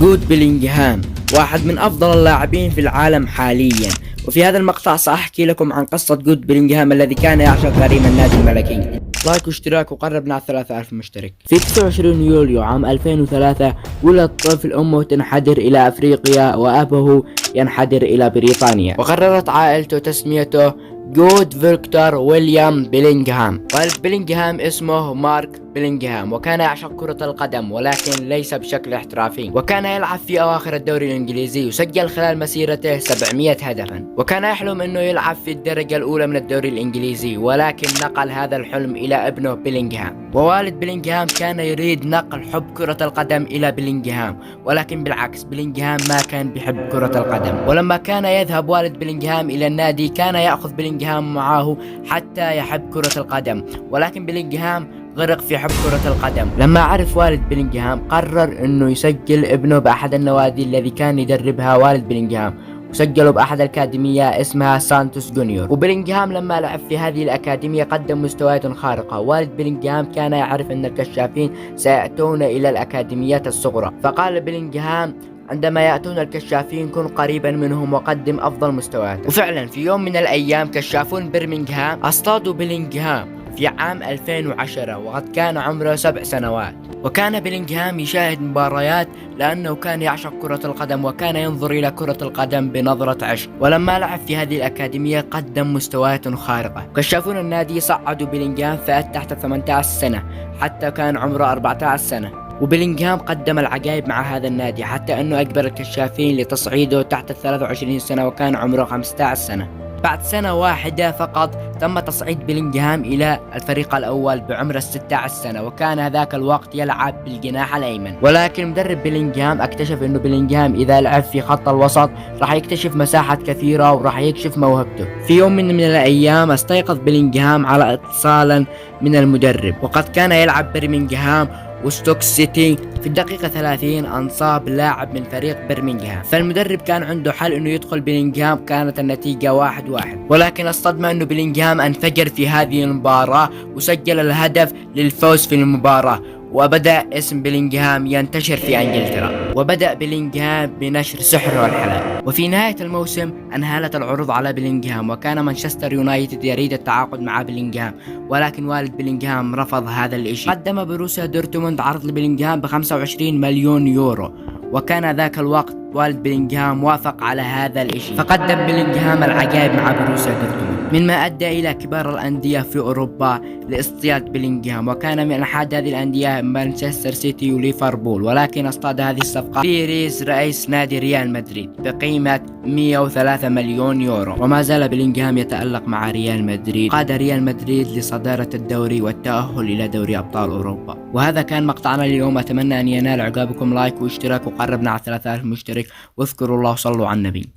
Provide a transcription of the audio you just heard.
جود بيلينغهام واحد من أفضل اللاعبين في العالم حاليا، وفي هذا المقطع سأحكي لكم عن قصة جود بيلينغهام الذي كان يعشق غريم النادي الملكي. لايك واشتراك وقربنا على 3000 مشترك. في 29 يوليو عام 2003 ولد طفل أمه تنحدر إلى أفريقيا وأبوه ينحدر إلى بريطانيا، وقررت عائلته تسميته جود فيكتور ويليام بيلينغهام. والد بيلينغهام اسمه مارك بيلينغهام، وكان يعشق كرة القدم ولكن ليس بشكل احترافي، وكان يلعب في أواخر الدوري الإنجليزي وسجل خلال مسيرته 700 هدفا، وكان يحلم أنه يلعب في الدرجة الأولى من الدوري الإنجليزي، ولكن نقل هذا الحلم إلى ابنه بيلينغهام. ووالد بيلينغهام كان يريد نقل حب كرة القدم إلى بيلينغهام، ولكن بالعكس بيلينغهام ما كان بيحب كرة القدم. ولما كان يذهب والد بيلينغهام إلى النادي كان يأخذ بيلينغهام معه حتى يحب كرة القدم، ولكن بيلينغهام غرق في حب كرة القدم. لما عرف والد بيلينغهام قرر انه يسجل ابنه باحد النوادي الذي كان يدربها والد بيلينغهام، وسجله باحد الاكاديمية اسمها سانتوس جونيور. وبيلينغهام لما لعب في هذه الاكاديمية قدم مستويات خارقة. والد بيلينغهام كان يعرف ان الكشافين سيأتون الى الاكاديميات الصغرى، فقال بيلينغهام عندما يأتون الكشافين كن قريبا منهم وقدم أفضل مستويات. وفعلا في يوم من الأيام كشافون برمنغهام اصطادوا بيلينغهام في عام 2010 وقد كان عمره 7 سنوات. وكان بيلينغهام يشاهد مباريات لأنه كان يعشق كرة القدم وكان ينظر إلى كرة القدم بنظرة عشق. ولما لعب في هذه الأكاديمية قدم مستويات خارقة. كشافون النادي صعدوا بيلينغهام فئة تحت 18 سنة حتى كان عمره 14 سنة. وبيلينغهام قدم العجائب مع هذا النادي حتى أنه أجبر الكشافين لتصعيده تحت 23 سنة وكان عمره 15 سنة. بعد سنة واحدة فقط تم تصعيد بيلينغهام إلى الفريق الأول بعمر 16 سنة، وكان ذاك الوقت يلعب بالجناح الأيمن. ولكن مدرب بيلينغهام اكتشف أنه بيلينغهام إذا لعب في خط الوسط راح يكتشف مساحات كثيرة وراح يكشف موهبته. في يوم من الأيام استيقظ بيلينغهام على اتصال من المدرب، وقد كان يلعب برمنغهام وستوك سيتي. في الدقيقة 30 انصاب لاعب من فريق برمنغهام، فالمدرب كان عنده حل انه يدخل بيلينغهام. كانت النتيجة 1-1، ولكن الصدمة انه بيلينغهام انفجر في هذه المباراة وسجل الهدف للفوز في المباراة. وبدأ اسم بيلينغهام ينتشر في انجلترا، وبدأ بيلينغهام بنشر سحره والحلال. وفي نهاية الموسم انهالت العروض على بيلينغهام، وكان مانشستر يونايتد يريد التعاقد مع بيلينغهام، ولكن والد بيلينغهام رفض هذا الاشي. قدم بروسيا دورتموند عرض لبيلينغهام ب 25 مليون يورو، وكان ذاك الوقت والد بيلينغهام وافق على هذا الاشي، فقدم بيلينغهام العجائب مع بروسيا دورتموند، مما ادى الى كبار الانديه في اوروبا لاصطياد بيلينغهام. وكان من احد هذه الانديه مانشستر سيتي وليفربول، ولكن اصطاد هذه الصفقه بيريز رئيس نادي ريال مدريد بقيمه 103 مليون يورو. وما زال بيلينغهام يتألق مع ريال مدريد، قاد ريال مدريد لصدارة الدوري والتأهل إلى دوري أبطال أوروبا. وهذا كان مقطعنا اليوم، أتمنى أن ينال إعجابكم. لايك واشتراك وقربنا على 3000 مشترك، واذكروا الله وصلوا على النبي.